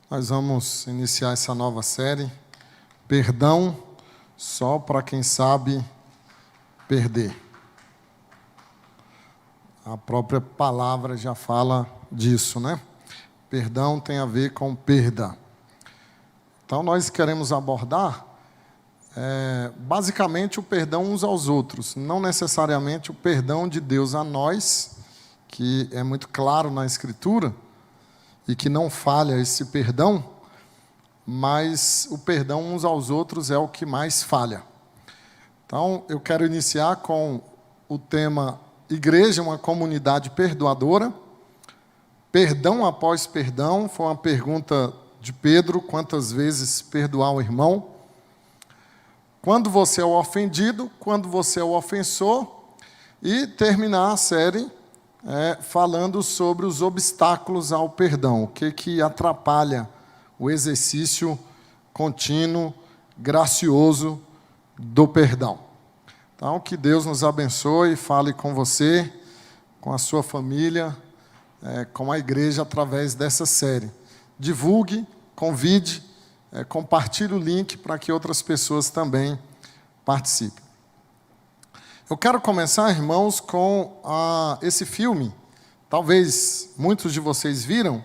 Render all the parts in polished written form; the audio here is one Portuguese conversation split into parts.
Nós vamos iniciar essa nova série, Perdão só para quem sabe perder. A própria palavra já fala disso, né? Perdão tem a ver com perda. Então, nós queremos abordar, basicamente, o perdão uns aos outros, não necessariamente o perdão de Deus a nós, que é muito claro na Escritura, e que não falha esse perdão, mas o perdão uns aos outros é o que mais falha. Então, eu quero iniciar com o tema Igreja, uma comunidade perdoadora. Perdão após perdão, foi uma pergunta de Pedro, quantas vezes perdoar o irmão? Quando você é o ofendido, quando você é o ofensor, e terminar a série falando sobre os obstáculos ao perdão, o que atrapalha o exercício contínuo, gracioso do perdão. Então, que Deus nos abençoe e fale com você, com a sua família, com a igreja através dessa série. Divulgue, convide, compartilhe o link para que outras pessoas também participem. Eu quero começar, irmãos, com esse filme. Talvez muitos de vocês viram.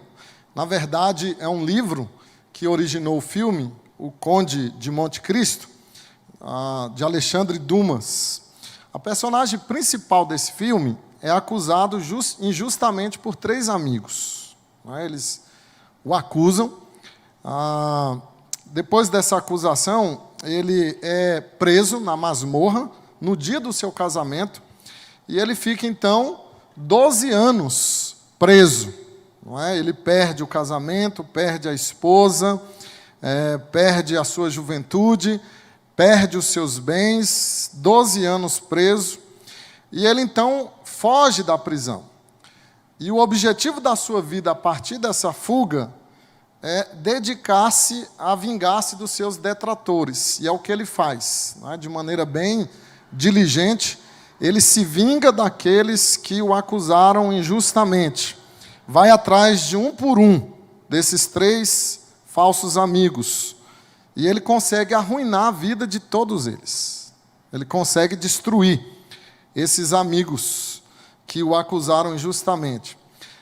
Na verdade, é um livro que originou o filme, O Conde de Monte Cristo, de Alexandre Dumas. A personagem principal desse filme é acusado injustamente por 3 amigos. Eles o acusam. Depois dessa acusação, ele é preso na masmorra, no dia do seu casamento, e ele fica, então, 12 anos preso. Ele perde o casamento, perde a esposa, perde a sua juventude, perde os seus bens, 12 anos preso, e ele, então, foge da prisão. E o objetivo da sua vida, a partir dessa fuga, é dedicar-se a vingar-se dos seus detratores, e é o que ele faz, de maneira bem diligente. Ele se vinga daqueles que o acusaram injustamente. Vai atrás de um por um desses 3 falsos amigos. E ele consegue arruinar a vida de todos eles. Ele consegue destruir esses amigos que o acusaram injustamente.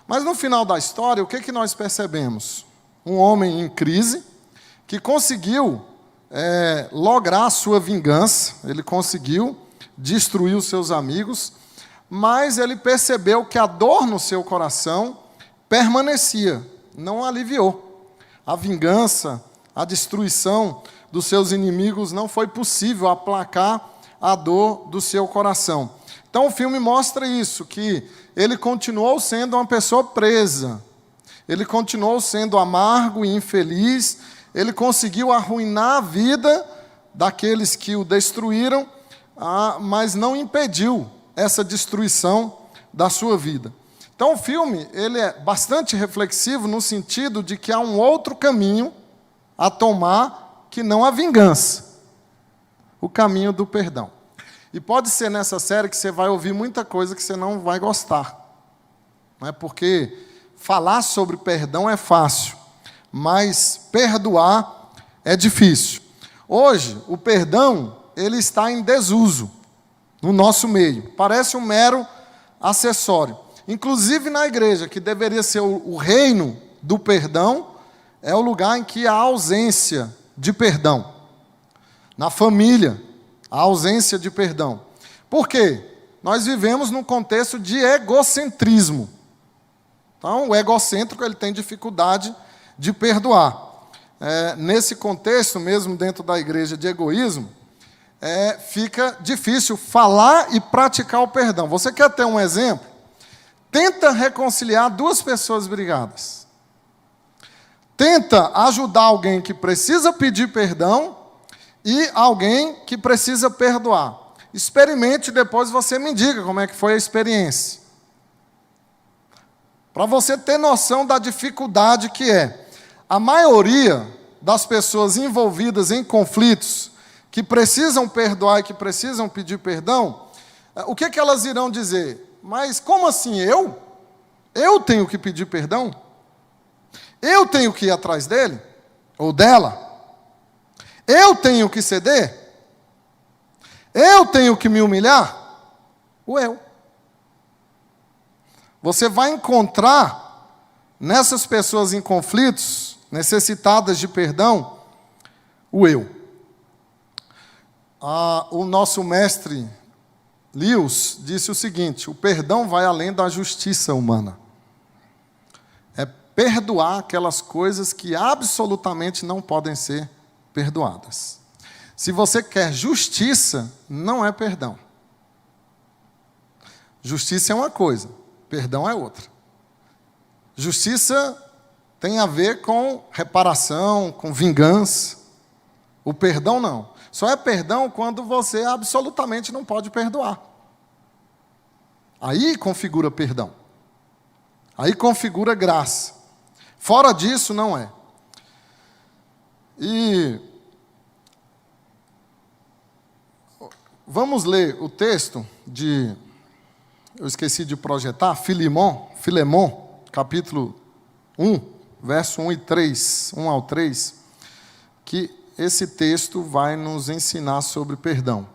Mas no final da história, o que nós percebemos? Um homem em crise que conseguiu lograr a sua vingança, ele conseguiu destruir os seus amigos, mas ele percebeu que a dor no seu coração permanecia, não aliviou. A vingança, a destruição dos seus inimigos não foi possível aplacar a dor do seu coração. Então o filme mostra isso, que ele continuou sendo uma pessoa presa, ele continuou sendo amargo e infeliz, ele conseguiu arruinar a vida daqueles que o destruíram, mas não impediu essa destruição da sua vida. Então o filme ele é bastante reflexivo no sentido de que há um outro caminho a tomar que não a vingança, o caminho do perdão. E pode ser nessa série que você vai ouvir muita coisa que você não vai gostar, porque falar sobre perdão é fácil, mas perdoar é difícil. Hoje, o perdão ele está em desuso no nosso meio. Parece um mero acessório. Inclusive na igreja, que deveria ser o reino do perdão, é o lugar em que há ausência de perdão. Na família, a ausência de perdão. Por quê? Nós vivemos num contexto de egocentrismo. Então, o egocêntrico ele tem dificuldade de perdoar. Nesse contexto, mesmo dentro da igreja de egoísmo, fica difícil falar e praticar o perdão. Você quer ter um exemplo? Tenta reconciliar 2 pessoas brigadas. Tenta ajudar alguém que precisa pedir perdão e alguém que precisa perdoar. Experimente, depois você me diga como é que foi a experiência. Para você ter noção da dificuldade que é. A maioria das pessoas envolvidas em conflitos que precisam perdoar e que precisam pedir perdão, o que elas irão dizer? Mas como assim eu? Eu tenho que pedir perdão? Eu tenho que ir atrás dele ou dela? Eu tenho que ceder? Eu tenho que me humilhar? O eu. Você vai encontrar nessas pessoas em conflitos, necessitadas de perdão, o eu. O nosso mestre Lewis disse o seguinte: o perdão vai além da justiça humana. É perdoar aquelas coisas que absolutamente não podem ser perdoadas. Se você quer justiça, não é perdão. Justiça é uma coisa, perdão é outra. Justiça tem a ver com reparação, com vingança. O perdão não. Só é perdão quando você absolutamente não pode perdoar. Aí configura perdão. Aí configura graça. Fora disso, não é. E vamos ler o texto de, eu esqueci de projetar, Filemon, capítulo 1, verso 1 e 3, 1 ao 3, que esse texto vai nos ensinar sobre perdão.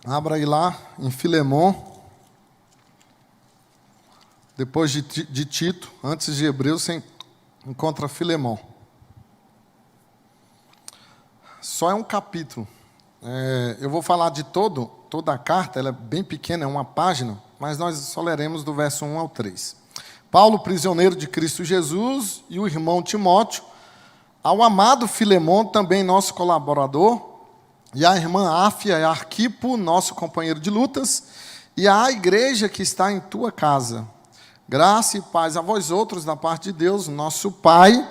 Abra aí lá em Filemon, depois de Tito, antes de Hebreus, você encontra Filemon. Só é um capítulo. Eu vou falar de toda a carta, ela é bem pequena, é uma página, mas nós só leremos do verso 1 ao 3. Paulo, prisioneiro de Cristo Jesus, e o irmão Timóteo, ao amado Filemon, também nosso colaborador, e a irmã Áfia e Arquipo, nosso companheiro de lutas, e à igreja que está em tua casa. Graça e paz a vós outros, da parte de Deus, nosso Pai,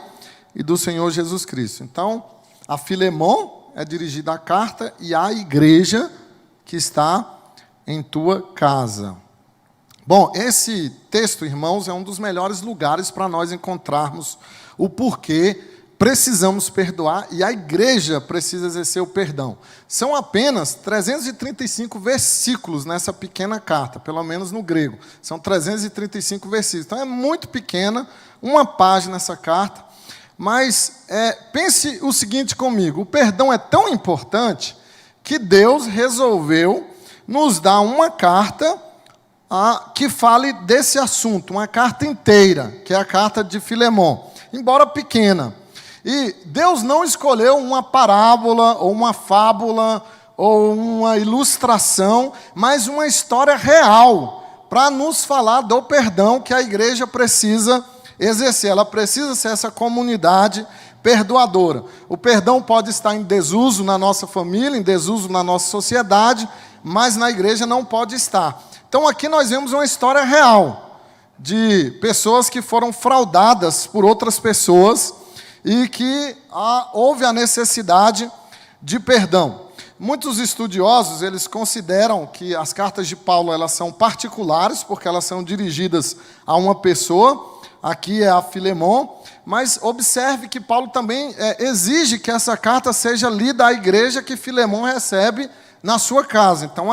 e do Senhor Jesus Cristo. Então, a Filemon é dirigida a carta, e à igreja que está em tua casa. Bom, esse texto, irmãos, é um dos melhores lugares para nós encontrarmos o porquê precisamos perdoar e a igreja precisa exercer o perdão. São apenas 335 versículos nessa pequena carta, pelo menos no grego. São 335 versículos. Então é muito pequena, uma página essa carta. Mas pense o seguinte comigo: o perdão é tão importante que Deus resolveu nos dar uma carta que fale desse assunto, uma carta inteira, que é a carta de Filemon, embora pequena. E Deus não escolheu uma parábola, ou uma fábula, ou uma ilustração, mas uma história real, para nos falar do perdão que a igreja precisa exercer. Ela precisa ser essa comunidade perdoadora. O perdão pode estar em desuso na nossa família, em desuso na nossa sociedade, mas na igreja não pode estar. Então aqui nós vemos uma história real, de pessoas que foram fraudadas por outras pessoas, e que houve a necessidade de perdão. Muitos estudiosos, eles consideram que as cartas de Paulo, elas são particulares, porque elas são dirigidas a uma pessoa, aqui é a Filemon, mas observe que Paulo também exige que essa carta seja lida à igreja que Filemon recebe na sua casa. Então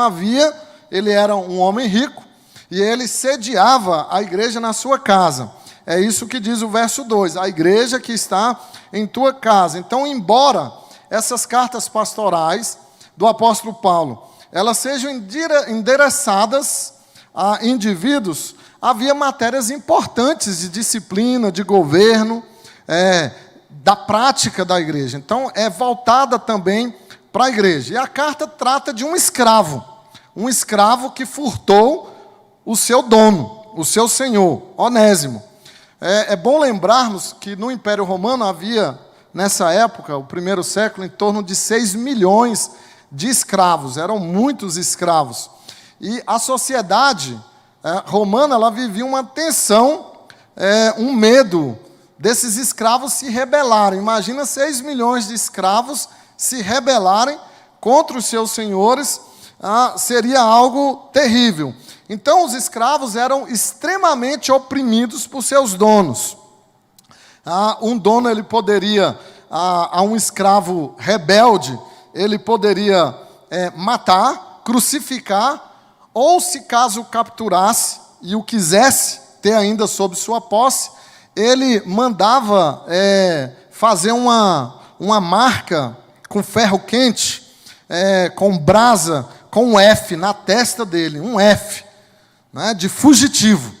ele era um homem rico, e ele sediava a igreja na sua casa. É isso que diz o verso 2, a igreja que está em tua casa. Então, embora essas cartas pastorais do apóstolo Paulo, elas sejam endereçadas a indivíduos, havia matérias importantes de disciplina, de governo, da prática da igreja. Então, é voltada também para a igreja. E a carta trata de um escravo que furtou o seu dono, o seu senhor, Onésimo. É bom lembrarmos que no Império Romano havia, nessa época, o primeiro século, em torno de 6 milhões de escravos. Eram muitos escravos. E a sociedade romana, ela vivia uma tensão, um medo desses escravos se rebelarem. Imagina 6 milhões de escravos se rebelarem contra os seus senhores, seria algo terrível. Então, os escravos eram extremamente oprimidos por seus donos. Um dono, ele poderia, a um escravo rebelde, ele poderia matar, crucificar, ou se caso o capturasse e o quisesse ter ainda sob sua posse, ele mandava fazer uma marca com ferro quente, com brasa, com um F na testa dele, um F, né, de fugitivo.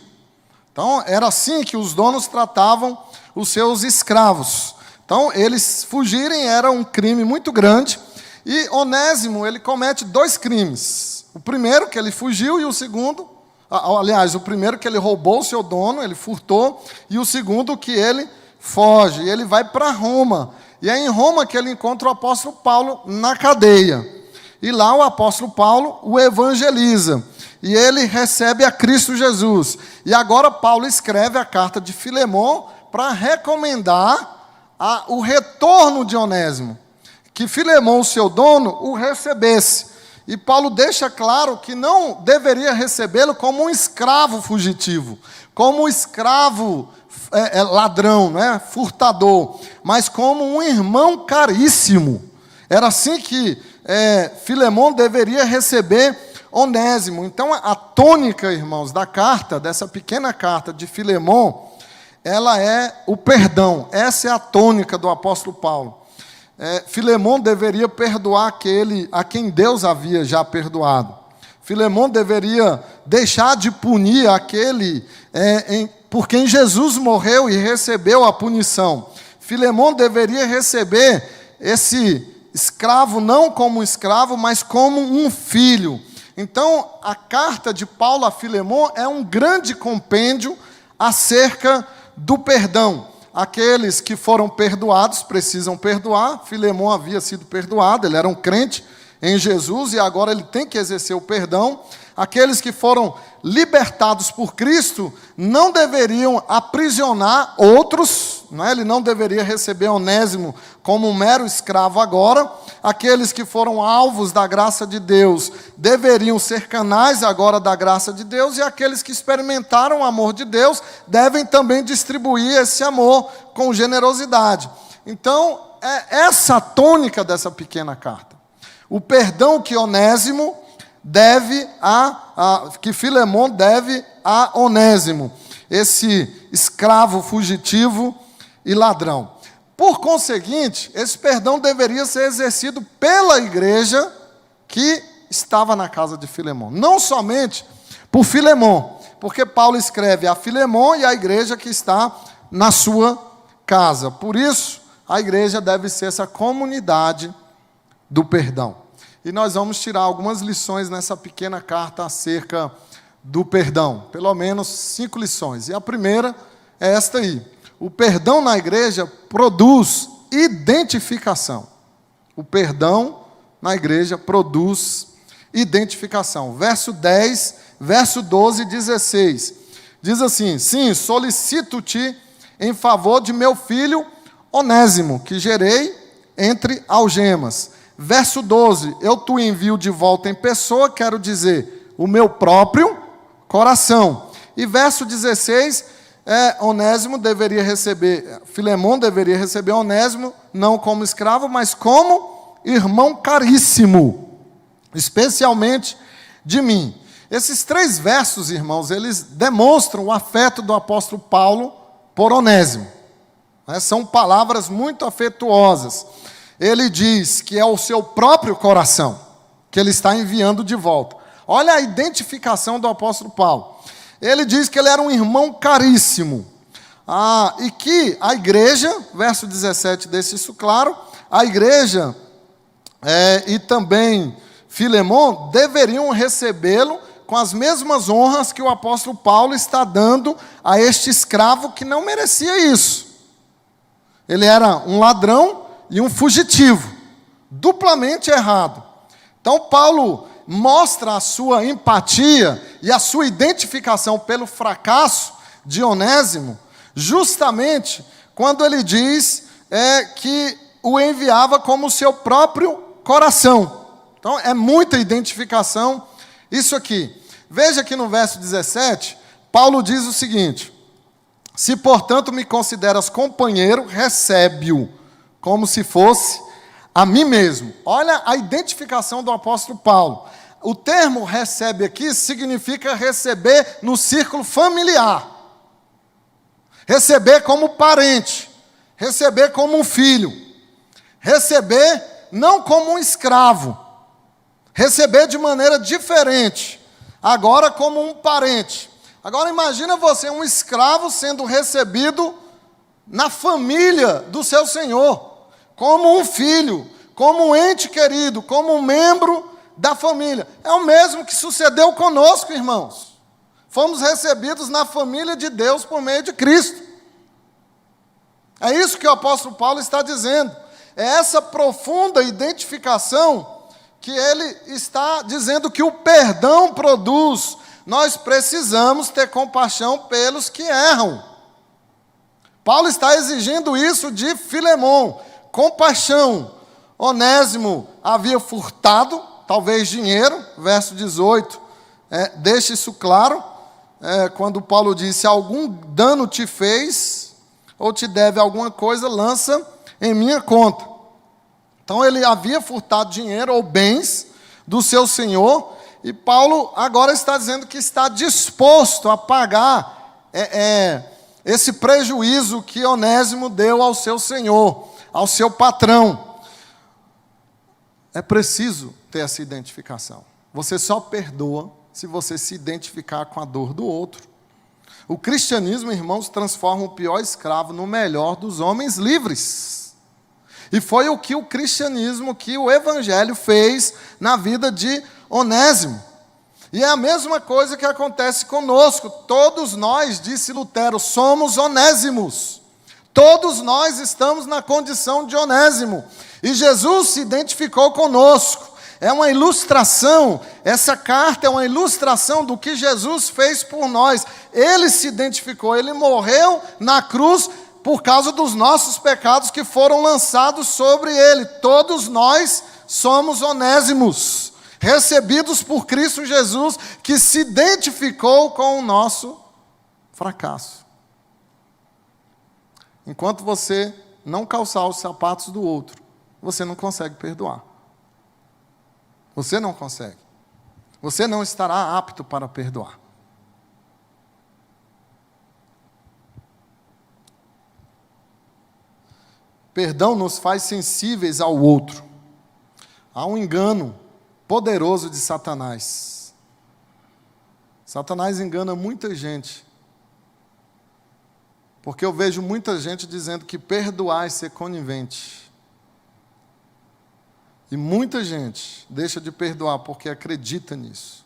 Então, era assim que os donos tratavam os seus escravos. Então, eles fugirem era um crime muito grande. E Onésimo, ele comete 2 crimes. O primeiro, que ele fugiu, e o segundo... Aliás, o primeiro, que ele roubou o seu dono, ele furtou. E o segundo, que ele foge. E ele vai para Roma. E é em Roma que ele encontra o apóstolo Paulo na cadeia. E lá o apóstolo Paulo o evangeliza. E ele recebe a Cristo Jesus. E agora Paulo escreve a carta de Filemon para recomendar o retorno de Onésimo. Que Filemon, seu dono, o recebesse. E Paulo deixa claro que não deveria recebê-lo como um escravo fugitivo, como um escravo ladrão, né, furtador, mas como um irmão caríssimo. Era assim que Filemon deveria receber Onésimo. Então, a tônica, irmãos, da carta, dessa pequena carta de Filemon, ela é o perdão. Essa é a tônica do apóstolo Paulo. Filemon deveria perdoar aquele a quem Deus havia já perdoado. Filemon deveria deixar de punir aquele por quem Jesus morreu e recebeu a punição. Filemon deveria receber esse escravo não como um escravo, mas como um filho. Então, a carta de Paulo a Filemon é um grande compêndio acerca do perdão. Aqueles que foram perdoados precisam perdoar. Filemon havia sido perdoado, ele era um crente em Jesus e agora ele tem que exercer o perdão. Aqueles que foram libertados por Cristo não deveriam aprisionar outros, não é? Ele não deveria receber Onésimo como um mero escravo agora. Aqueles que foram alvos da graça de Deus deveriam ser canais agora da graça de Deus, e aqueles que experimentaram o amor de Deus devem também distribuir esse amor com generosidade. Então, é essa a tônica dessa pequena carta. O perdão que Onésimo deve que Filemon deve a Onésimo, esse escravo fugitivo e ladrão. Por conseguinte, esse perdão deveria ser exercido pela igreja que estava na casa de Filemon. Não somente por Filemon, porque Paulo escreve a Filemon e a igreja que está na sua casa. Por isso, a igreja deve ser essa comunidade do perdão. E nós vamos tirar algumas lições nessa pequena carta acerca do perdão. Pelo menos 5 lições. E a primeira é esta aí. O perdão na igreja produz identificação. O perdão na igreja produz identificação. Verso 10, verso 12 e 16. Diz assim: sim, solicito-te em favor de meu filho Onésimo, que gerei entre algemas. Verso 12, eu te envio de volta em pessoa, quero dizer, o meu próprio coração. E verso 16, Onésimo deveria receber, Filemon deveria receber Onésimo, não como escravo, mas como irmão caríssimo, especialmente de mim. Esses 3 versos, irmãos, eles demonstram o afeto do apóstolo Paulo por Onésimo. São palavras muito afetuosas. Ele diz que é o seu próprio coração que ele está enviando de volta. Olha a identificação do apóstolo Paulo. Ele diz que ele era um irmão caríssimo. E que a igreja, verso 17 deixa isso claro, a igreja e também Filemon deveriam recebê-lo com as mesmas honras que o apóstolo Paulo está dando a este escravo que não merecia isso. Ele era um ladrão e um fugitivo, duplamente errado. Então Paulo mostra a sua empatia e a sua identificação pelo fracasso de Onésimo, justamente quando ele diz que o enviava como o seu próprio coração. Então é muita identificação isso aqui. Veja que no verso 17, Paulo diz o seguinte: se portanto me consideras companheiro, recebe-o como se fosse a mim mesmo. Olha a identificação do apóstolo Paulo. o termo recebe aqui significa receber no círculo familiar. Receber como parente, receber como um filho, receber não como um escravo, receber de maneira diferente, agora como um parente. Agora imagina você, um escravo sendo recebido na família do seu senhor, como um filho, como um ente querido, como um membro da família. É o mesmo que sucedeu conosco, irmãos. Fomos recebidos na família de Deus por meio de Cristo. É isso que o apóstolo Paulo está dizendo. É essa profunda identificação que ele está dizendo que o perdão produz. Nós precisamos ter compaixão pelos que erram. Paulo está exigindo isso de Filemon, compaixão. Onésimo havia furtado, talvez dinheiro, verso 18, deixa isso claro, quando Paulo disse: algum dano te fez, ou te deve alguma coisa, lança em minha conta. Então ele havia furtado dinheiro ou bens do seu senhor, e Paulo agora está dizendo que está disposto a pagar esse prejuízo que Onésimo deu ao seu senhor, ao seu patrão. É preciso ter essa identificação. Você só perdoa se você se identificar com a dor do outro. O cristianismo, irmãos, transforma o pior escravo no melhor dos homens livres. E foi o que o cristianismo, que o evangelho fez na vida de Onésimo. E é a mesma coisa que acontece conosco. Todos nós, disse Lutero, somos onésimos. Todos nós estamos na condição de Onésimo. E Jesus se identificou conosco. É uma ilustração, essa carta é uma ilustração do que Jesus fez por nós. Ele se identificou, ele morreu na cruz por causa dos nossos pecados que foram lançados sobre ele. Todos nós somos onésimos, recebidos por Cristo Jesus, que se identificou com o nosso fracasso. Enquanto você não calçar os sapatos do outro, você não consegue perdoar. Você não consegue. Você não estará apto para perdoar. Perdão nos faz sensíveis ao outro. Há um engano poderoso de Satanás. Satanás engana muita gente. Porque eu vejo muita gente dizendo que perdoar é ser conivente. E muita gente deixa de perdoar porque acredita nisso.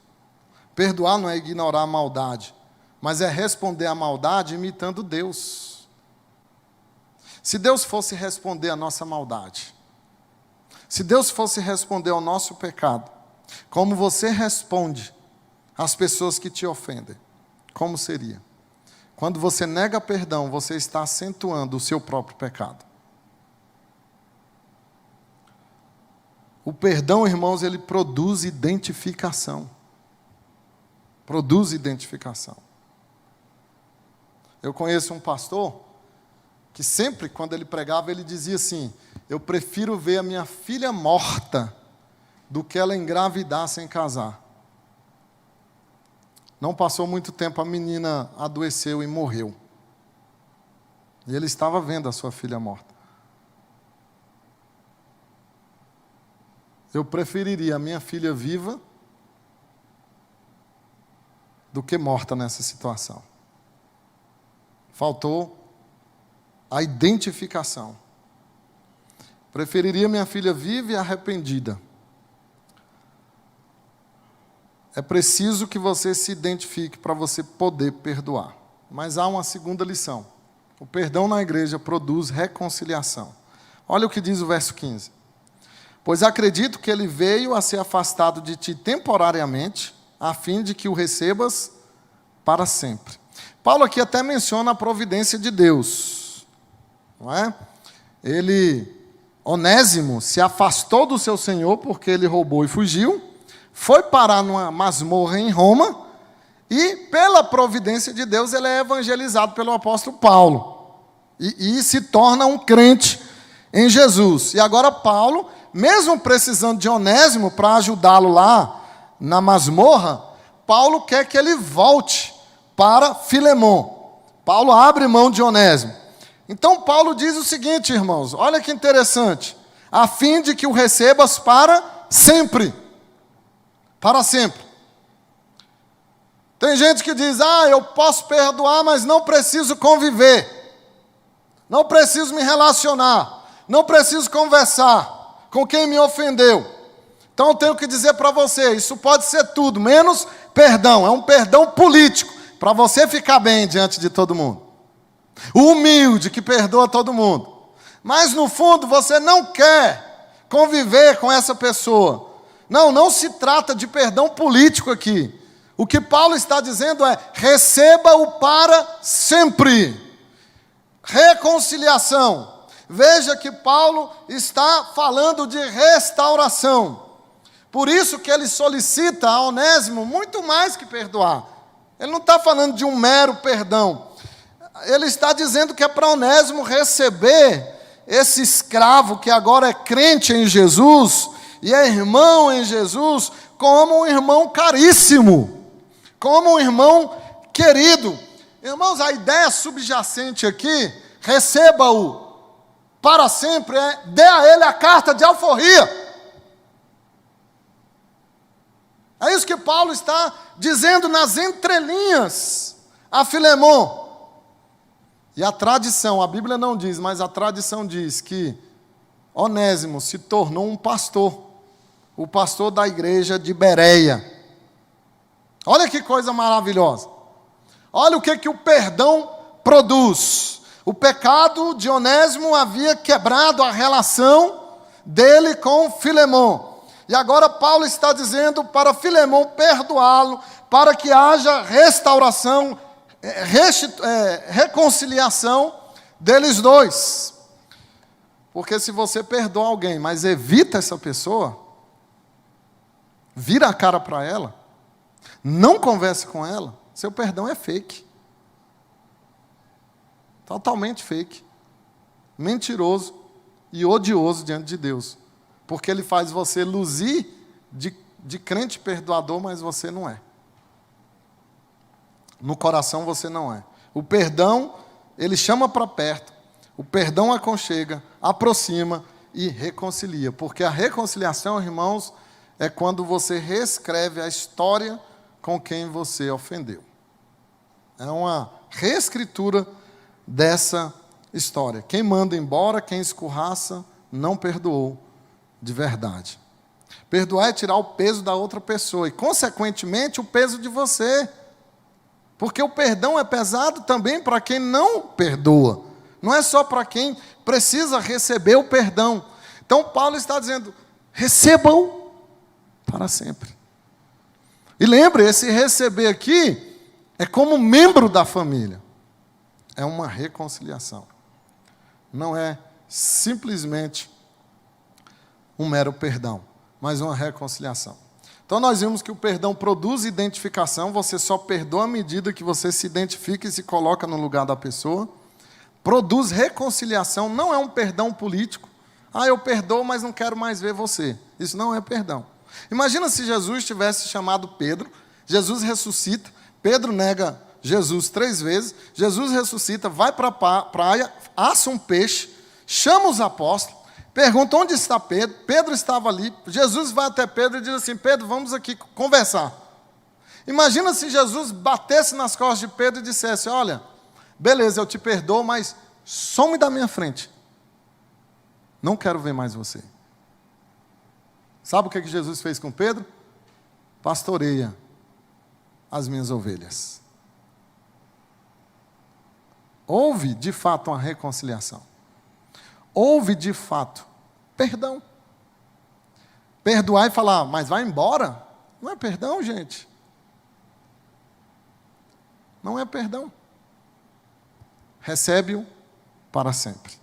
Perdoar não é ignorar a maldade, mas é responder à maldade imitando Deus. Se Deus fosse responder à nossa maldade, se Deus fosse responder ao nosso pecado, como você responde às pessoas que te ofendem, como seria? Quando você nega perdão, você está acentuando o seu próprio pecado. O perdão, irmãos, ele produz identificação. Produz identificação. Eu conheço um pastor que sempre, quando ele pregava, ele dizia assim: eu prefiro ver a minha filha morta do que ela engravidar sem casar. Não passou muito tempo, a menina adoeceu e morreu. E ele estava vendo a sua filha morta. Eu preferiria a minha filha viva do que morta nessa situação. Faltou a identificação. Preferiria minha filha viva e arrependida. É preciso que você se identifique para você poder perdoar. Mas há uma segunda lição. O perdão na igreja produz reconciliação. Olha o que diz o verso 15. Pois acredito que ele veio a ser afastado de ti temporariamente, a fim de que o recebas para sempre. Paulo aqui até menciona a providência de Deus. Não é? Onésimo, se afastou do seu senhor porque ele roubou e fugiu, foi parar numa masmorra em Roma, e pela providência de Deus ele é evangelizado pelo apóstolo Paulo. E se torna um crente em Jesus. E agora Paulo, mesmo precisando de Onésimo para ajudá-lo lá na masmorra, Paulo quer que ele volte para Filemon. Paulo abre mão de Onésimo. Então Paulo diz o seguinte, irmãos, olha que interessante, a fim de que o recebas para sempre. Para sempre. Tem gente que diz, eu posso perdoar, mas não preciso conviver. Não preciso me relacionar. Não preciso conversar com quem me ofendeu. Então eu tenho que dizer para você, isso pode ser tudo, menos perdão. É um perdão político, para você ficar bem diante de todo mundo. O humilde que perdoa todo mundo. Mas no fundo você não quer conviver com essa pessoa. Não se trata de perdão político aqui. O que Paulo está dizendo é, receba-o para sempre. Reconciliação. Veja que Paulo está falando de restauração. Por isso que ele solicita a Onésimo muito mais que perdoar. Ele não está falando de um mero perdão. Ele está dizendo que é para Onésimo receber esse escravo que agora é crente em Jesus e é irmão em Jesus, como um irmão caríssimo, como um irmão querido. Irmãos, a ideia subjacente aqui, receba-o para sempre, dê a ele a carta de alforria. É isso que Paulo está dizendo nas entrelinhas a Filemon. E a tradição, a Bíblia não diz, mas a tradição diz que Onésimo se tornou um pastor, o pastor da igreja de Bereia. Olha que coisa maravilhosa. Olha o que o perdão produz. O pecado de Onésimo havia quebrado a relação dele com Filemon. E agora Paulo está dizendo para Filemon perdoá-lo, para que haja restauração, reconciliação deles dois. Porque se você perdoa alguém, mas evita essa pessoa, vira a cara para ela, não converse com ela, seu perdão é fake. Totalmente fake. Mentiroso e odioso diante de Deus. Porque ele faz você luzir de crente perdoador, mas você não é. No coração você não é. O perdão, ele chama para perto. O perdão aconchega, aproxima e reconcilia. Porque a reconciliação, irmãos, é quando você reescreve a história com quem você ofendeu. É uma reescritura dessa história. Quem manda embora, quem escorraça, não perdoou de verdade. Perdoar é tirar o peso da outra pessoa e, consequentemente, o peso de você. Porque o perdão é pesado também para quem não perdoa. Não é só para quem precisa receber o perdão. Então, Paulo está dizendo, receba-o para sempre. E lembre, esse receber aqui é como membro da família. É uma reconciliação. Não é simplesmente um mero perdão, mas uma reconciliação. Então nós vimos que o perdão produz identificação, você só perdoa à medida que você se identifica e se coloca no lugar da pessoa. Produz reconciliação, não é um perdão político. Eu perdoo, mas não quero mais ver você. Isso não é perdão. Imagina se Jesus tivesse chamado Pedro, Jesus ressuscita, Pedro nega Jesus 3 vezes, Jesus ressuscita, vai para a praia, assa um peixe, chama os apóstolos, pergunta onde está Pedro, Pedro estava ali, Jesus vai até Pedro e diz assim, Pedro, vamos aqui conversar. Imagina se Jesus batesse nas costas de Pedro e dissesse, olha, beleza, eu te perdoo, mas some da minha frente. Não quero ver mais você. Sabe o que Jesus fez com Pedro? Pastoreia as minhas ovelhas. Houve, de fato, uma reconciliação. Houve, de fato, perdão. Perdoar e falar, mas vai embora? Não é perdão, gente. Não é perdão. Recebe-o para sempre.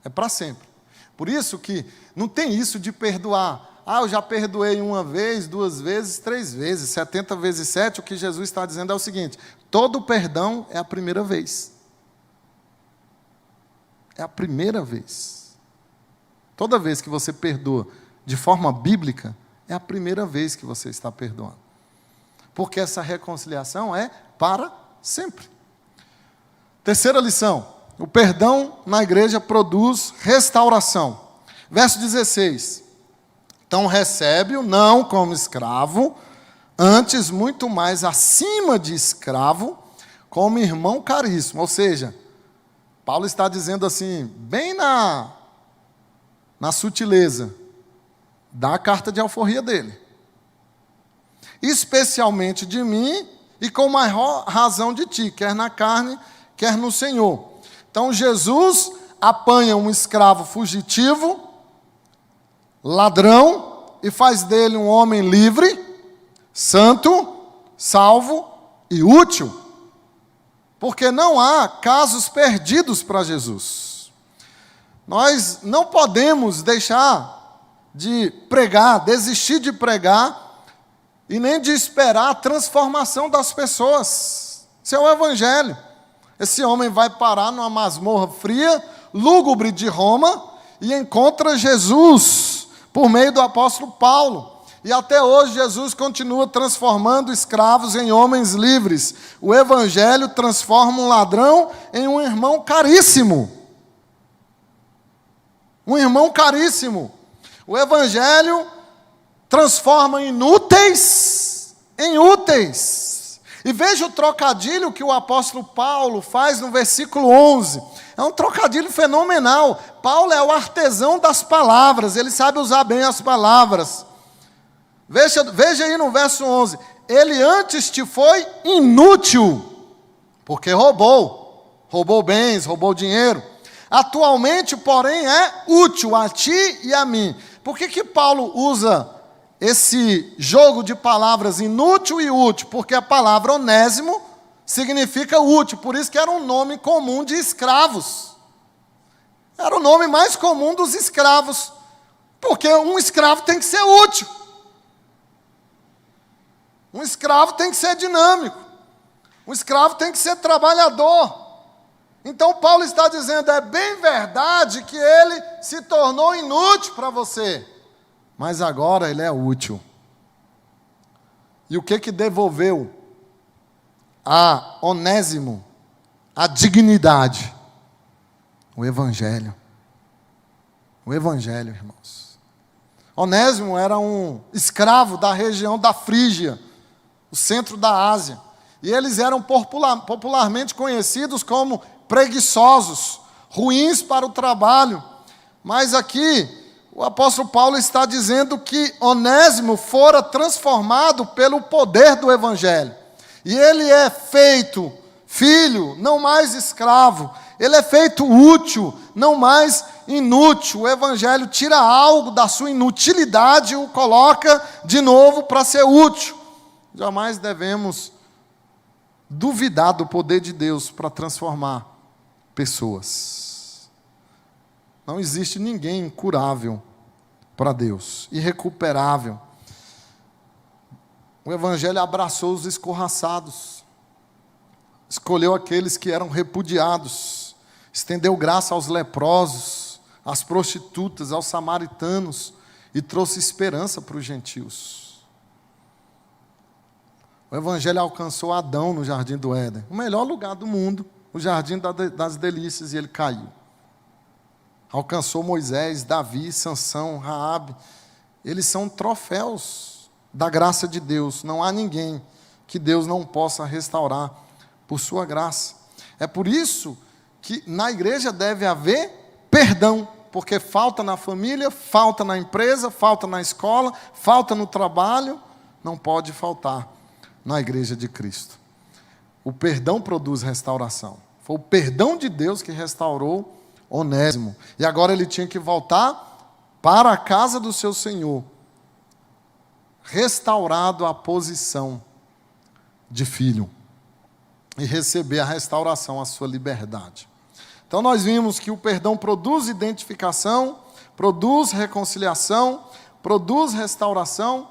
É para sempre. Por isso que não tem isso de perdoar. Eu já perdoei 1 vez, 2 vezes, 3 vezes, 70 vezes 7. O que Jesus está dizendo é o seguinte, todo perdão é a primeira vez. É a primeira vez. Toda vez que você perdoa de forma bíblica, É a primeira vez que você está perdoando. Porque essa reconciliação é para sempre. Terceira lição. O perdão na igreja produz restauração. Verso 16. Então recebe-o não como escravo, antes muito mais acima de escravo, como irmão caríssimo. Ou seja, Paulo está dizendo assim, bem na sutileza da carta de alforria dele. Especialmente de mim e com maior razão de ti, quer na carne, quer no Senhor. Então Jesus apanha um escravo fugitivo, ladrão, e faz dele um homem livre, santo, salvo e útil. Porque não há casos perdidos para Jesus. Nós não podemos deixar de pregar, desistir de pregar, e nem de esperar a transformação das pessoas. Esse é o Evangelho. Esse homem vai parar numa masmorra fria, lúgubre de Roma, e encontra Jesus, por meio do apóstolo Paulo. E até hoje Jesus continua transformando escravos em homens livres. O Evangelho transforma um ladrão em um irmão caríssimo. Um irmão caríssimo. O Evangelho transforma inúteis em úteis. E veja o trocadilho que o apóstolo Paulo faz no versículo 11. É um trocadilho fenomenal. Paulo é o artesão das palavras, ele sabe usar bem as palavras. Veja aí no verso 11. Ele antes te foi inútil, porque roubou bens, roubou dinheiro. Atualmente, porém, é útil a ti e a mim. Por que Paulo usa esse jogo de palavras inútil e útil? Porque a palavra onésimo significa útil, por isso que era um nome comum de escravos. Era o nome mais comum dos escravos, porque um escravo tem que ser útil. Um escravo tem que ser dinâmico. Um escravo tem que ser trabalhador. Então Paulo está dizendo, é bem verdade que ele se tornou inútil para você, mas agora ele é útil. E o que devolveu a Onésimo a dignidade? O Evangelho. O Evangelho, irmãos. Onésimo era um escravo da região da Frígia, o centro da Ásia. E eles eram popularmente conhecidos como preguiçosos, ruins para o trabalho. Mas aqui o apóstolo Paulo está dizendo que Onésimo fora transformado pelo poder do Evangelho. E ele é feito filho, não mais escravo. Ele é feito útil, não mais inútil. O Evangelho tira algo da sua inutilidade e o coloca de novo para ser útil. Jamais devemos duvidar do poder de Deus para transformar pessoas. Não existe ninguém incurável para Deus, irrecuperável. O Evangelho abraçou os escorraçados, escolheu aqueles que eram repudiados, estendeu graça aos leprosos, às prostitutas, aos samaritanos e trouxe esperança para os gentios. O Evangelho alcançou Adão no Jardim do Éden, o melhor lugar do mundo, o Jardim das Delícias, e ele caiu. Alcançou Moisés, Davi, Sansão, Raabe. Eles são troféus da graça de Deus. Não há ninguém que Deus não possa restaurar por sua graça. É por isso que na igreja deve haver perdão, porque falta na família, falta na empresa, falta na escola, falta no trabalho, não pode faltar na igreja de Cristo. O perdão produz restauração. Foi o perdão de Deus que restaurou Onésimo. E agora ele tinha que voltar para a casa do seu Senhor, restaurado à posição de filho, e receber a restauração à sua liberdade. Então nós vimos que o perdão produz identificação, produz reconciliação, produz restauração,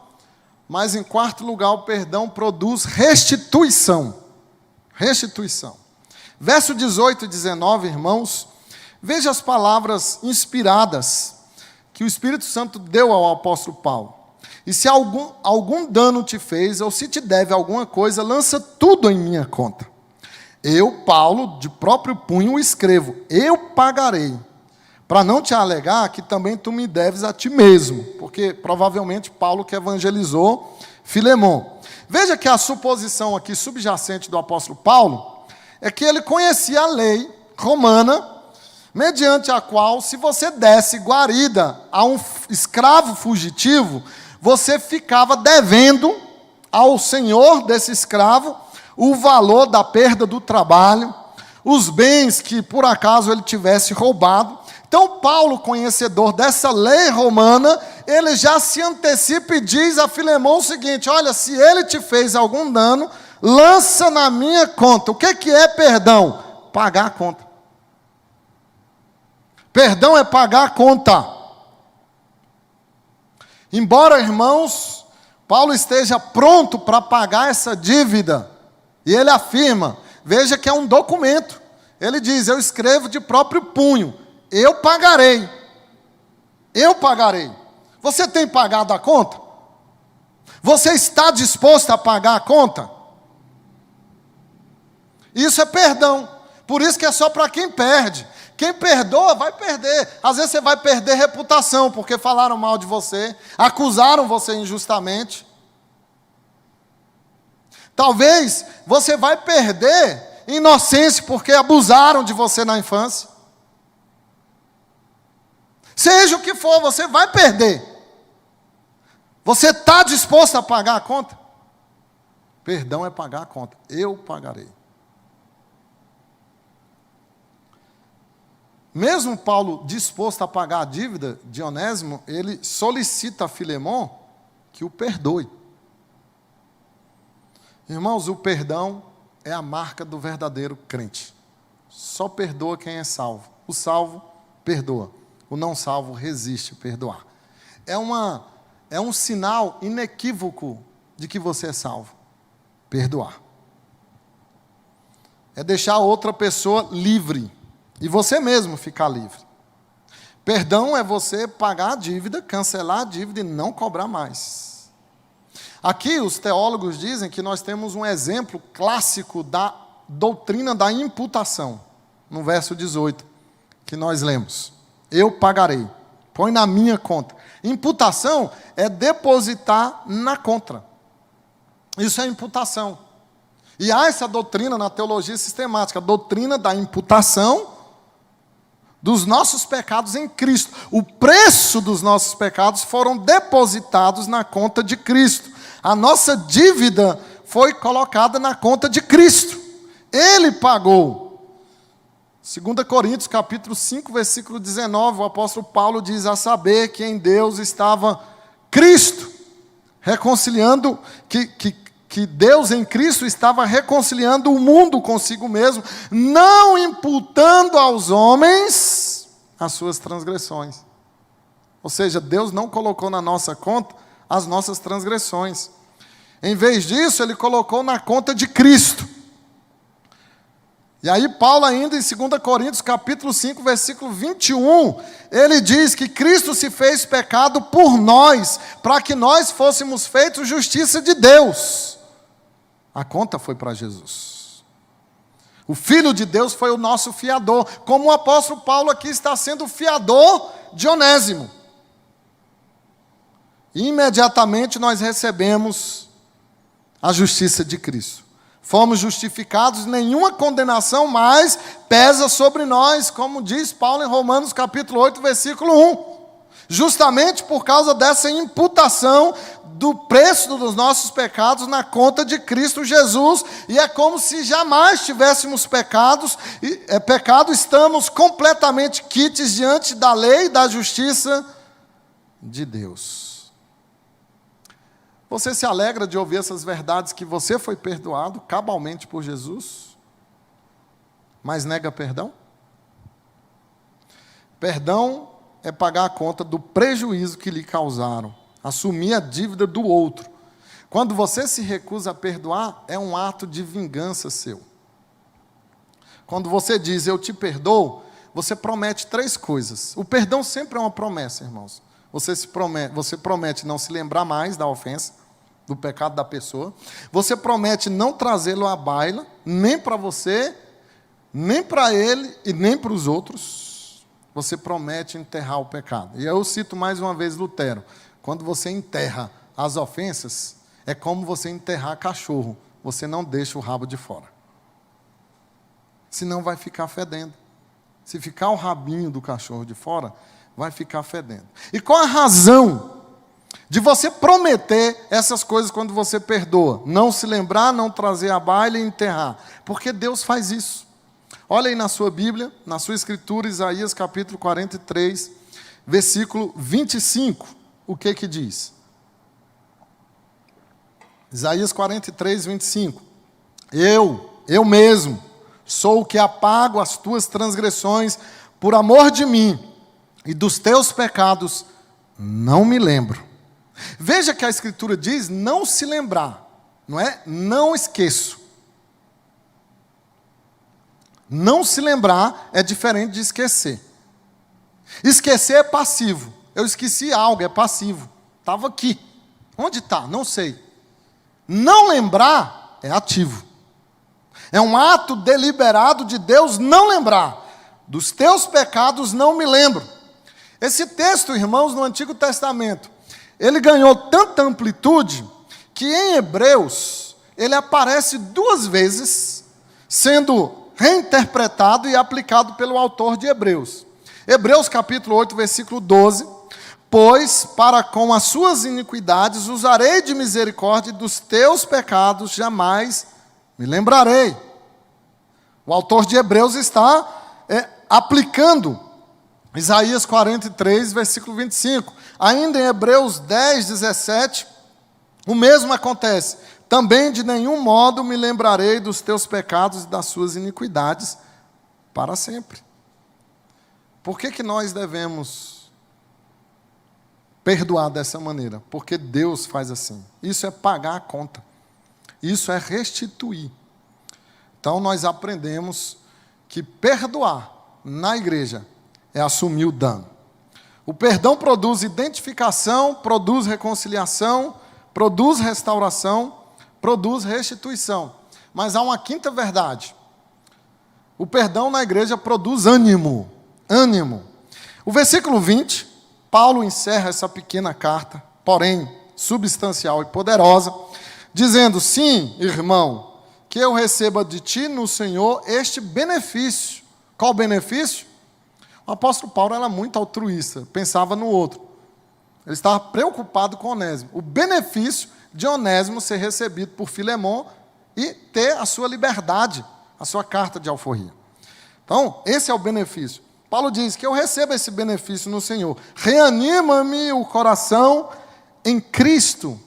mas em quarto lugar o perdão produz restituição. Restituição. Verso 18 e 19, irmãos, veja as palavras inspiradas que o Espírito Santo deu ao apóstolo Paulo. E se algum dano te fez, ou se te deve alguma coisa, lança tudo em minha conta. Eu, Paulo, de próprio punho escrevo, eu pagarei, para não te alegar que também tu me deves a ti mesmo, porque provavelmente Paulo que evangelizou Filemão. Veja que a suposição aqui subjacente do apóstolo Paulo é que ele conhecia a lei romana, mediante a qual, se você desse guarida a um escravo fugitivo, você ficava devendo ao senhor desse escravo o valor da perda do trabalho, os bens que por acaso ele tivesse roubado. Então Paulo, conhecedor dessa lei romana, ele já se antecipa e diz a Filemão o seguinte: olha, se ele te fez algum dano, lança na minha conta. O que é perdão? Pagar a conta. Perdão é pagar a conta. Embora, irmãos, Paulo esteja pronto para pagar essa dívida, e ele afirma, veja que é um documento. Ele diz, eu escrevo de próprio punho, eu pagarei. Eu pagarei. Você tem pagado a conta? Você está disposto a pagar a conta? Isso é perdão. Por isso que é só para quem perde. Quem perdoa vai perder. Às vezes você vai perder reputação, porque falaram mal de você, acusaram você injustamente. Talvez você vai perder inocência, porque abusaram de você na infância. Seja o que for, você vai perder. Você está disposto a pagar a conta? Perdão é pagar a conta. Eu pagarei. Mesmo Paulo disposto a pagar a dívida de Onésimo, ele solicita a Filemão que o perdoe. Irmãos, o perdão é a marca do verdadeiro crente. Só perdoa quem é salvo. O salvo, perdoa. O não salvo, resiste a perdoar. É um sinal inequívoco de que você é salvo. Perdoar. É deixar outra pessoa livre. E você mesmo ficar livre. Perdão é você pagar a dívida, cancelar a dívida e não cobrar mais. Aqui os teólogos dizem que nós temos um exemplo clássico da doutrina da imputação. No verso 18, que nós lemos. Eu pagarei. Põe na minha conta. Imputação é depositar na conta. Isso é imputação. E há essa doutrina na teologia sistemática, a doutrina da imputação dos nossos pecados em Cristo. O preço dos nossos pecados foram depositados na conta de Cristo. A nossa dívida foi colocada na conta de Cristo. Ele pagou. 2 Coríntios, capítulo 5, versículo 19, o apóstolo Paulo diz, a saber que em Deus estava Cristo, reconciliando, que Deus em Cristo estava reconciliando o mundo consigo mesmo, não imputando aos homens as suas transgressões. Ou seja, Deus não colocou na nossa conta as nossas transgressões. Em vez disso, Ele colocou na conta de Cristo. E aí Paulo ainda em 2 Coríntios capítulo 5, versículo 21, ele diz que Cristo se fez pecado por nós, para que nós fôssemos feitos justiça de Deus. A conta foi para Jesus. O Filho de Deus foi o nosso fiador, como o apóstolo Paulo aqui está sendo o fiador de Onésimo. E imediatamente nós recebemos a justiça de Cristo. Fomos justificados, nenhuma condenação mais pesa sobre nós, como diz Paulo em Romanos capítulo 8, versículo 1. Justamente por causa dessa imputação do preço dos nossos pecados na conta de Cristo Jesus, e é como se jamais tivéssemos pecado, estamos completamente quites diante da lei e da justiça de Deus. Você se alegra de ouvir essas verdades que você foi perdoado cabalmente por Jesus, mas nega perdão? Perdão é pagar a conta do prejuízo que lhe causaram, assumir a dívida do outro. Quando você se recusa a perdoar, é um ato de vingança seu. Quando você diz, eu te perdoo, você promete 3 coisas. O perdão sempre é uma promessa, irmãos. você promete não se lembrar mais da ofensa, do pecado da pessoa. Você promete não trazê-lo à baila, nem para você, nem para ele e nem para os outros. Você promete enterrar o pecado. E eu cito mais uma vez Lutero. Quando você enterra as ofensas, é como você enterrar cachorro. Você não deixa o rabo de fora. Senão vai ficar fedendo. Se ficar o rabinho do cachorro de fora, vai ficar fedendo. E qual a razão de você prometer essas coisas quando você perdoa? Não se lembrar, não trazer à baila e enterrar. Porque Deus faz isso. Olha aí na sua Bíblia, na sua escritura, Isaías capítulo 43, versículo 25. O que que diz? Isaías 43, 25. Eu mesmo, sou o que apago as tuas transgressões por amor de mim, e dos teus pecados não me lembro. Veja que a Escritura diz não se lembrar, não é? Não esqueço. Não se lembrar é diferente de esquecer. Esquecer é passivo. Eu esqueci algo, é passivo. Estava aqui. Onde está? Não sei. Não lembrar é ativo. É um ato deliberado de Deus não lembrar. Dos teus pecados não me lembro. Esse texto, irmãos, no Antigo Testamento, ele ganhou tanta amplitude que em Hebreus ele aparece 2 vezes, sendo reinterpretado e aplicado pelo autor de Hebreus. Hebreus capítulo 8, versículo 12. Pois para com as suas iniquidades usarei de misericórdia, e dos teus pecados jamais me lembrarei. O autor de Hebreus está aplicando Isaías 43, versículo 25. Ainda em Hebreus 10, 17, o mesmo acontece. Também de nenhum modo me lembrarei dos teus pecados e das suas iniquidades para sempre. Por que nós devemos perdoar dessa maneira? Porque Deus faz assim. Isso é pagar a conta. Isso é restituir. Então nós aprendemos que perdoar na igreja é assumir o dano. O perdão produz identificação, produz reconciliação, produz restauração, produz restituição. Mas há uma quinta verdade. O perdão na igreja produz ânimo. Ânimo. O versículo 20, Paulo encerra essa pequena carta, porém substancial e poderosa, dizendo: sim, irmão, que eu receba de ti no Senhor este benefício. Qual benefício? O apóstolo Paulo era muito altruísta, pensava no outro. Ele estava preocupado com Onésimo. O benefício de Onésimo ser recebido por Filemon e ter a sua liberdade, a sua carta de alforria. Então, esse é o benefício. Paulo diz que eu recebo esse benefício no Senhor. Reanima-me o coração em Cristo.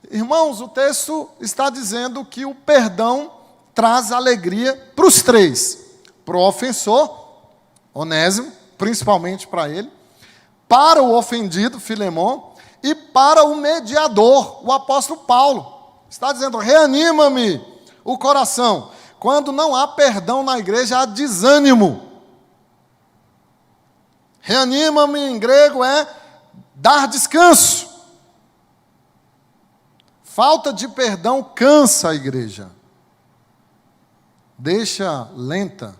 Irmãos, o texto está dizendo que o perdão traz alegria para os três. Para o ofensor, Onésimo, principalmente para ele. Para o ofendido, Filemon. E para o mediador, o apóstolo Paulo. Está dizendo: reanima-me o coração. Quando não há perdão na igreja, há desânimo. Reanima-me em grego é dar descanso. Falta de perdão cansa a igreja. Deixa lenta,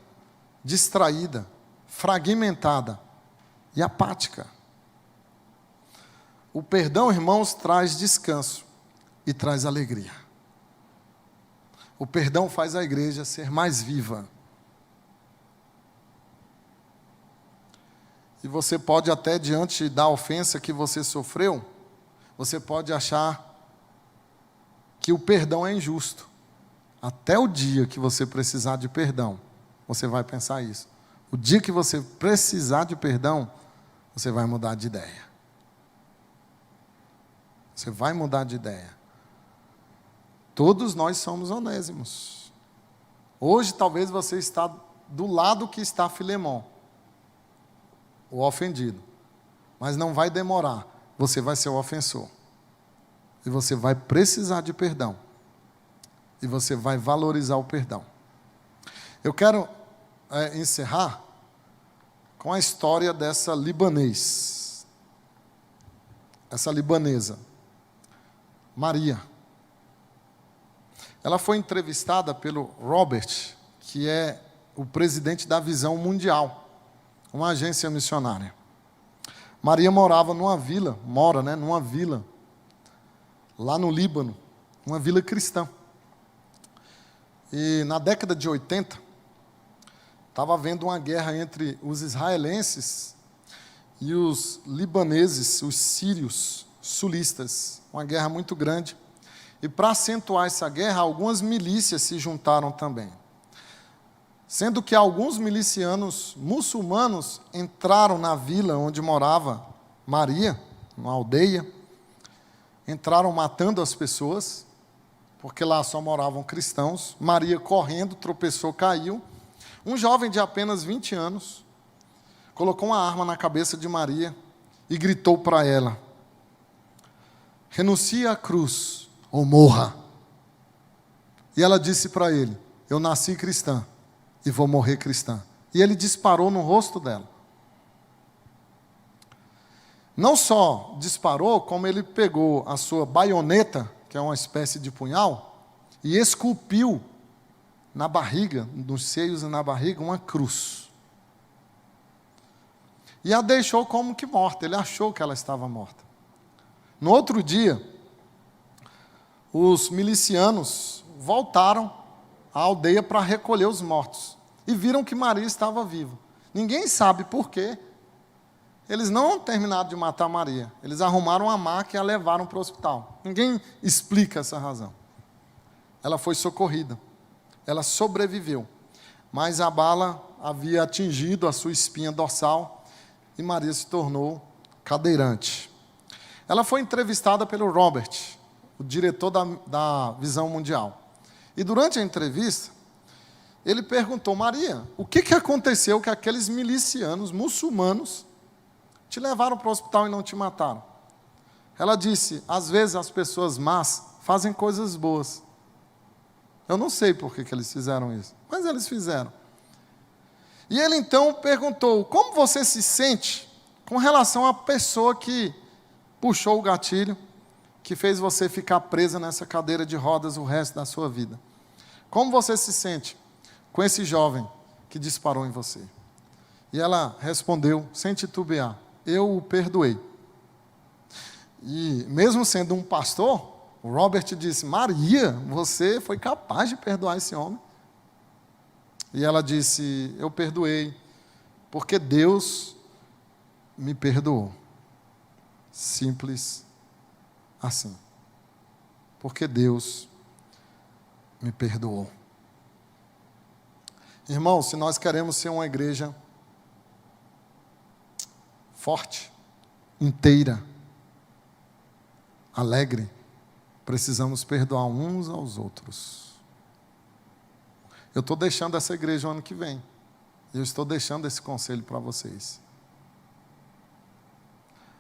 distraída, fragmentada e apática. O perdão, irmãos, traz descanso e traz alegria. O perdão faz a igreja ser mais viva. E você pode até, diante da ofensa que você sofreu, você pode achar que o perdão é injusto. Até o dia que você precisar de perdão, você vai pensar isso. O dia que você precisar de perdão, você vai mudar de ideia. Você vai mudar de ideia. Todos nós somos onésimos. Hoje, talvez você está do lado que está Filemon, o ofendido. Mas não vai demorar. Você vai ser o ofensor. E você vai precisar de perdão. E você vai valorizar o perdão. Eu quero encerrar com a história dessa libanês. essa libanesa, Maria. Ela foi entrevistada pelo Robert, que é o presidente da Visão Mundial, uma agência missionária. Maria morava numa vila, numa vila, lá no Líbano, uma vila cristã. E na década de 80, estava havendo uma guerra entre os israelenses e os libaneses, os sírios sulistas, uma guerra muito grande. E para acentuar essa guerra, algumas milícias se juntaram também. Sendo que alguns milicianos muçulmanos entraram na vila onde morava Maria, uma aldeia, entraram matando as pessoas, porque lá só moravam cristãos. Maria, correndo, tropeçou, caiu. Um jovem de apenas 20 anos colocou uma arma na cabeça de Maria e gritou para ela: renuncie à cruz ou morra. E ela disse para ele: eu nasci cristã e vou morrer cristã. E ele disparou no rosto dela. Não só disparou, como ele pegou a sua baioneta, que é uma espécie de punhal, e esculpiu na barriga, nos seios e na barriga, uma cruz. E a deixou como que morta. Ele achou que ela estava morta. No outro dia, os milicianos voltaram à aldeia para recolher os mortos. E viram que Maria estava viva. Ninguém sabe por quê. Eles não terminaram de matar Maria. Eles arrumaram uma maca e a levaram para o hospital. Ninguém explica essa razão. Ela foi socorrida. Ela sobreviveu. Mas a bala havia atingido a sua espinha dorsal e Maria se tornou cadeirante. Ela foi entrevistada pelo Robert, o diretor da Visão Mundial. E durante a entrevista, ele perguntou: Maria, o que aconteceu que aqueles milicianos muçulmanos te levaram para o hospital e não te mataram? Ela disse: às vezes as pessoas más fazem coisas boas. Eu não sei por que eles fizeram isso, mas eles fizeram. E ele então perguntou: como você se sente com relação à pessoa que puxou o gatilho, que fez você ficar presa nessa cadeira de rodas o resto da sua vida? Como você se sente com esse jovem que disparou em você? E ela respondeu, sem titubear: eu o perdoei. E mesmo sendo um pastor, o Robert disse: Maria, você foi capaz de perdoar esse homem? E ela disse: eu perdoei, porque Deus me perdoou. Simples assim. Porque Deus me perdoou. Irmão, se nós queremos ser uma igreja forte, inteira, alegre, precisamos perdoar uns aos outros. Eu estou deixando essa igreja o ano que vem. E eu estou deixando esse conselho para vocês.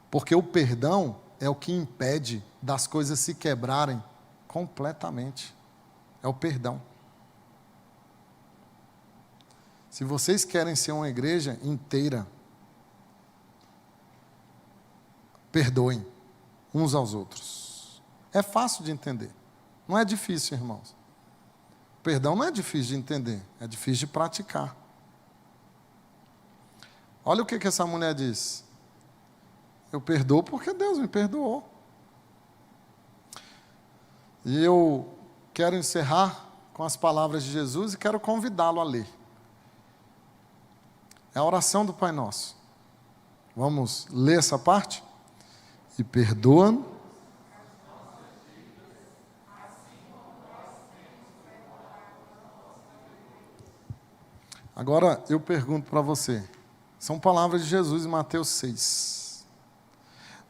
Porque o perdão é o que impede das coisas se quebrarem completamente. É o perdão. Se vocês querem ser uma igreja inteira, perdoem uns aos outros. É fácil de entender. Não é difícil, irmãos. Perdão não é difícil de entender, é difícil de praticar. Olha o que essa mulher diz: eu perdoo porque Deus me perdoou. E eu quero encerrar com as palavras de Jesus e quero convidá-lo a ler. É a oração do Pai Nosso. Vamos ler essa parte? E perdoa-nos. Agora eu pergunto para você, são palavras de Jesus em Mateus 6.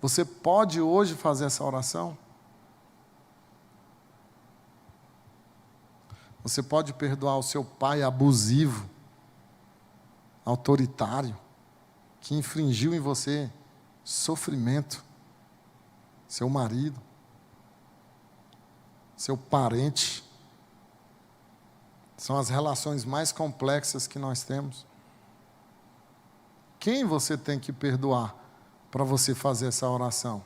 Você pode hoje fazer essa oração? Você pode perdoar o seu pai abusivo, autoritário, que infringiu em você sofrimento, seu marido, seu parente. São as relações mais complexas que nós temos. Quem você tem que perdoar para você fazer essa oração?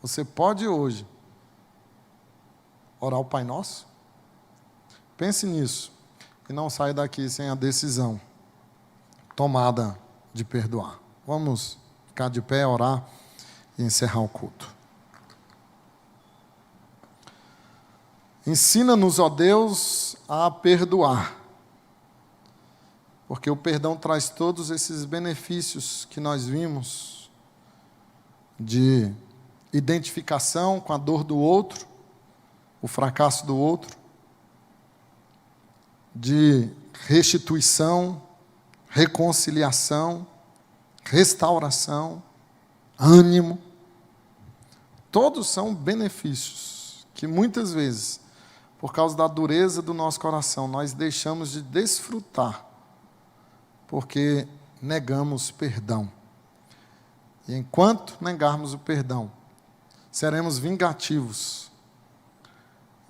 Você pode hoje orar o Pai Nosso? Pense nisso e não saia daqui sem a decisão tomada de perdoar. Vamos ficar de pé, orar e encerrar o culto. Ensina-nos, ó Deus, a perdoar, porque o perdão traz todos esses benefícios que nós vimos, de identificação com a dor do outro, o fracasso do outro, de restituição, reconciliação, restauração, ânimo. Todos são benefícios que muitas vezes, por causa da dureza do nosso coração, nós deixamos de desfrutar, porque negamos perdão. E enquanto negarmos o perdão, seremos vingativos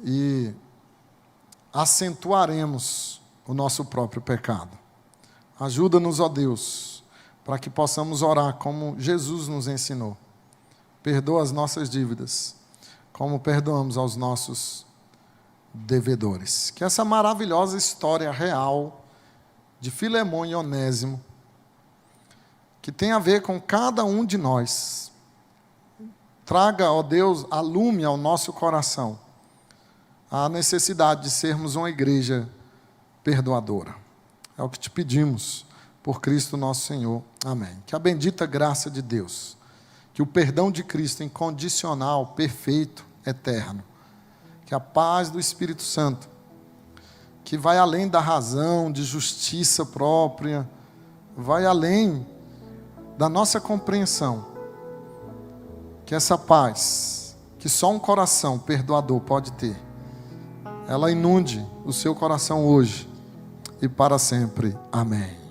e acentuaremos o nosso próprio pecado. Ajuda-nos, ó Deus, para que possamos orar como Jesus nos ensinou. Perdoa as nossas dívidas, como perdoamos aos nossos devedores. Que essa maravilhosa história real de Filemão e Onésimo, que tem a ver com cada um de nós, traga, ó Deus, alume ao nosso coração a necessidade de sermos uma igreja perdoadora. É o que te pedimos, por Cristo nosso Senhor. Amém. Que a bendita graça de Deus, que o perdão de Cristo incondicional, perfeito, eterno, que a paz do Espírito Santo, que vai além da razão, de justiça própria, vai além da nossa compreensão, que essa paz, que só um coração perdoador pode ter, ela inunde o seu coração hoje e para sempre. Amém.